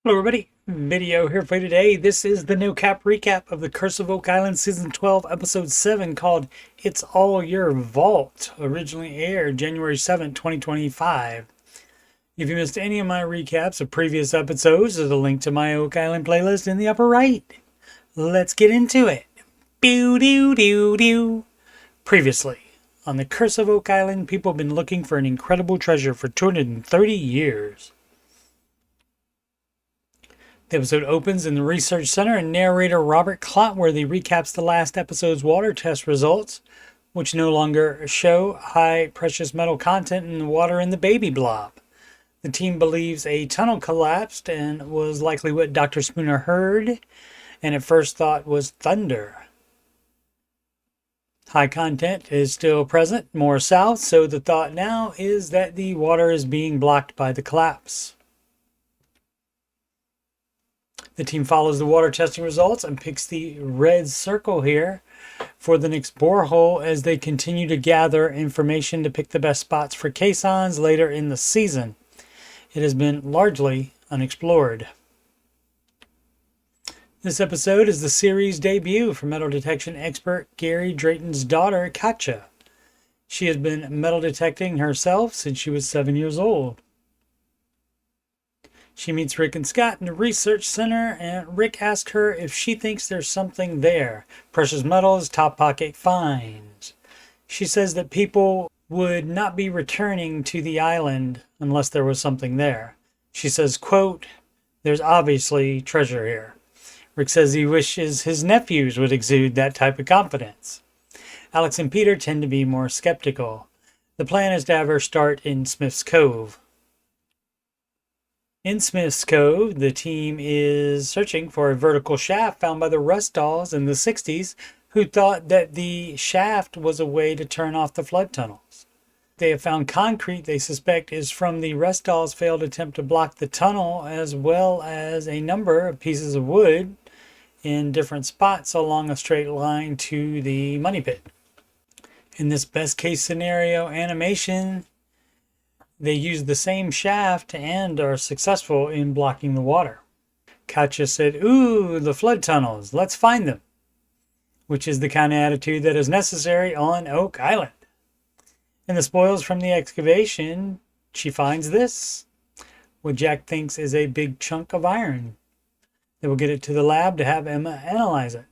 Hello everybody, video here for you today. This is the no cap recap of the Curse of Oak Island Season 12 Episode 7 called It's All Your Vault, originally aired January 7th, 2025. If you missed any of my recaps of previous episodes, there's a link to my Oak Island playlist in the upper right. Let's get into it. Pew doo doo doo. Previously, on the Curse of Oak Island, people have been looking for an incredible treasure for 230 years. The episode opens in the research center and narrator Robert Clotworthy recaps the last episode's water test results, which no longer show high precious metal content in the water in the baby blob. The team believes a tunnel collapsed and was likely what Dr. Spooner heard, and at first thought was thunder. High content is still present, more south, so the thought now is that the water is being blocked by the collapse. The team follows the water testing results and picks the red circle here for the next borehole as they continue to gather information to pick the best spots for caissons later in the season. It has been largely unexplored. This episode is the series debut for metal detection expert Gary Drayton's daughter, Katja. She has been metal detecting herself since she was 7 years old. She meets Rick and Scott in the research center, and Rick asks her if she thinks there's something there. Precious metals, top pocket finds. She says that people would not be returning to the island unless there was something there. She says, quote, "There's obviously treasure here." Rick says he wishes his nephews would exude that type of confidence. Alex and Peter tend to be more skeptical. The plan is to have her start in Smith's Cove. In Smith's Cove, the team is searching for a vertical shaft found by the Rust Dolls in the 60s, who thought that the shaft was a way to turn off the flood tunnels. They have found concrete they suspect is from the Rust Dolls' failed attempt to block the tunnel, as well as a number of pieces of wood in different spots along a straight line to the money pit. In this best case scenario animation, they use the same shaft and are successful in blocking the water. Katja said, "Ooh, the flood tunnels, let's find them," which is the kind of attitude that is necessary on Oak Island. In the spoils from the excavation, she finds this, what Jack thinks is a big chunk of iron. They will get it to the lab to have Emma analyze it.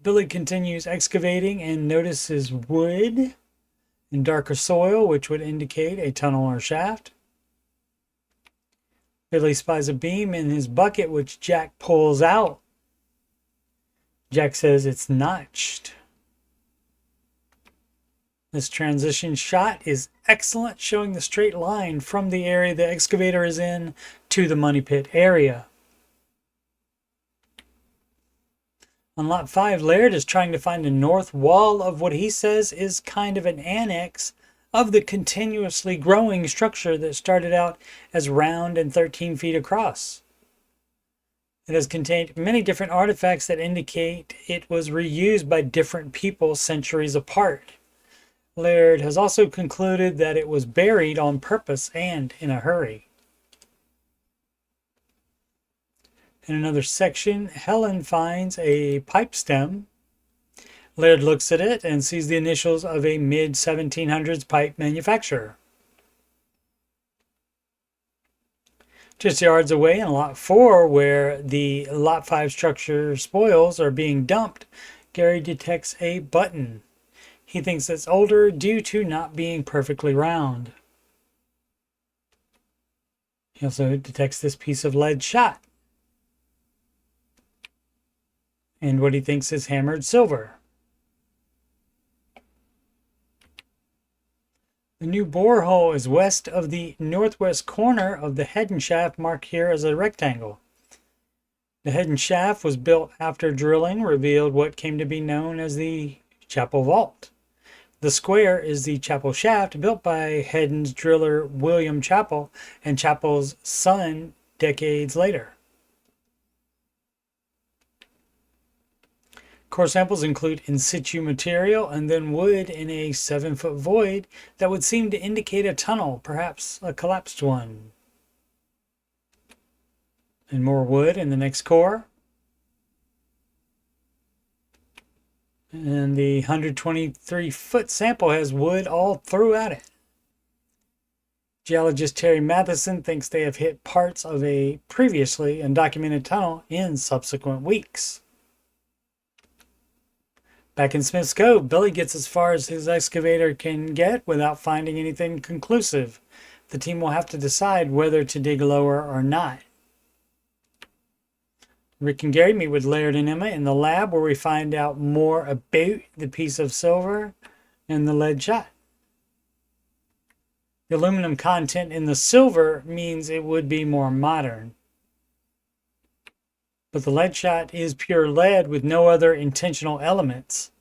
Billy continues excavating and notices wood in darker soil, which would indicate a tunnel or shaft. Billy spies a beam in his bucket, which Jack pulls out. Jack says it's notched. This transition shot is excellent, showing the straight line from the area the excavator is in to the money pit area. On Lot 5, Laird is trying to find the north wall of what he says is kind of an annex of the continuously growing structure that started out as round and 13 feet across. It has contained many different artifacts that indicate it was reused by different people centuries apart. Laird has also concluded that it was buried on purpose and in a hurry. In another section, Helen finds a pipe stem. Laird looks at it and sees the initials of a mid-1700s pipe manufacturer. Just yards away in Lot 4, where the Lot 5 structure spoils are being dumped, Gary detects a button. He thinks it's older due to not being perfectly round. He also detects this piece of lead shot and what he thinks is hammered silver. The new borehole is west of the northwest corner of the head and shaft, marked here as a rectangle. The head and shaft was built after drilling revealed what came to be known as the chapel vault. The square is the chapel shaft built by Heddon's driller William Chappell and Chappell's son decades later. Core samples include in situ material and then wood in a 7-foot void that would seem to indicate a tunnel, perhaps a collapsed one. And more wood in the next core. And the 123-foot sample has wood all throughout it. Geologist Terry Matheson thinks they have hit parts of a previously undocumented tunnel in subsequent weeks. Back in Smith's Cove, Billy gets as far as his excavator can get without finding anything conclusive. The team will have to decide whether to dig lower or not. Rick and Gary meet with Laird and Emma in the lab, where we find out more about the piece of silver and the lead shot. The aluminum content in the silver means it would be more modern. But the lead shot is pure lead with no other intentional elements.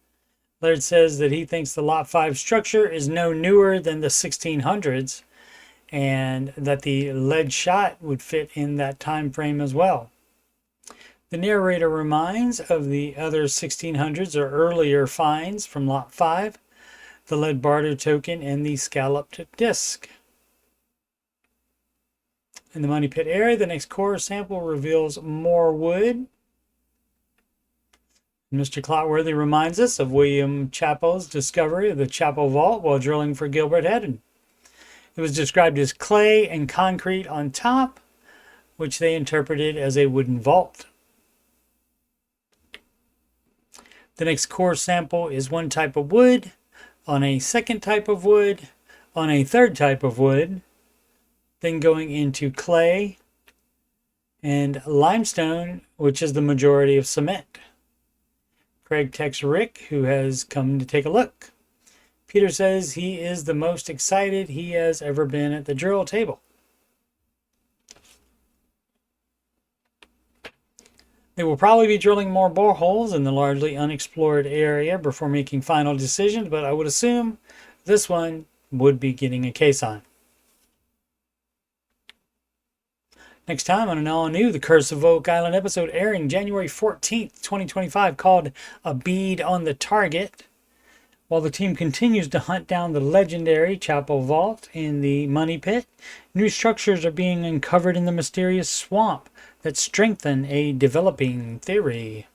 Laird says that he thinks the Lot 5 structure is no newer than the 1600s, and that the lead shot would fit in that time frame as well. The narrator reminds of the other 1600s or earlier finds from Lot 5, the lead barter token, and the scalloped disc. In the money pit area, the next core sample reveals more wood. Mr. Clotworthy reminds us of William Chappell's discovery of the Chappell Vault while drilling for Gilbert Hedden. It was described as clay and concrete on top, which they interpreted as a wooden vault. The next core sample is one type of wood, on a second type of wood, on a third type of wood, then going into clay and limestone, which is the majority of cement. Craig texts Rick, who has come to take a look. Peter says he is the most excited he has ever been at the drill table. They will probably be drilling more boreholes in the largely unexplored area before making final decisions, but I would assume this one would be getting a caisson. Next time on an all-new The Curse of Oak Island episode airing January 14th, 2025, called A Bead on the Target. While the team continues to hunt down the legendary Chappell Vault in the Money Pit, new structures are being uncovered in the mysterious swamp that strengthen a developing theory.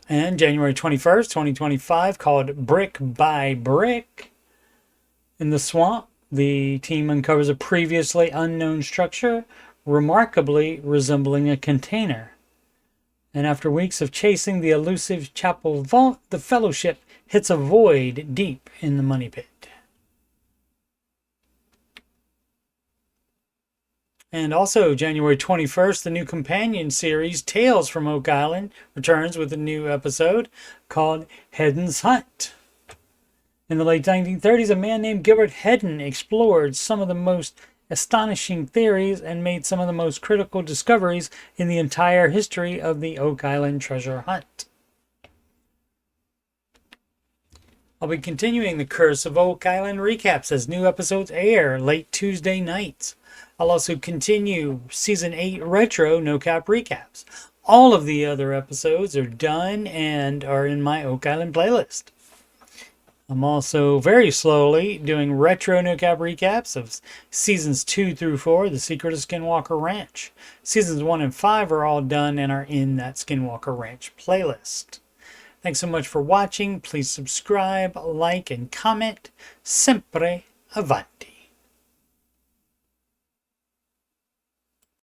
And January 21st, 2025, called Brick by Brick. In the swamp, the team uncovers a previously unknown structure, remarkably resembling a container. And after weeks of chasing the elusive Chappell Vault, the Fellowship hits a void deep in the Money Pit. And also, January 21st, the new companion series, Tales from Oak Island, returns with a new episode called Hedden's Hunt. In the late 1930s, a man named Gilbert Hedden explored some of the most astonishing theories and made some of the most critical discoveries in the entire history of the Oak Island treasure hunt. I'll be continuing the Curse of Oak Island recaps as new episodes air late Tuesday nights. I'll also continue Season 8 Retro No Cap recaps. All of the other episodes are done and are in my Oak Island playlist. I'm also very slowly doing retro No Cap recaps of seasons 2 through 4, The Secret of Skinwalker Ranch. Seasons 1 and 5 are all done and are in that Skinwalker Ranch playlist. Thanks so much for watching. Please subscribe, like, and comment. Sempre avanti.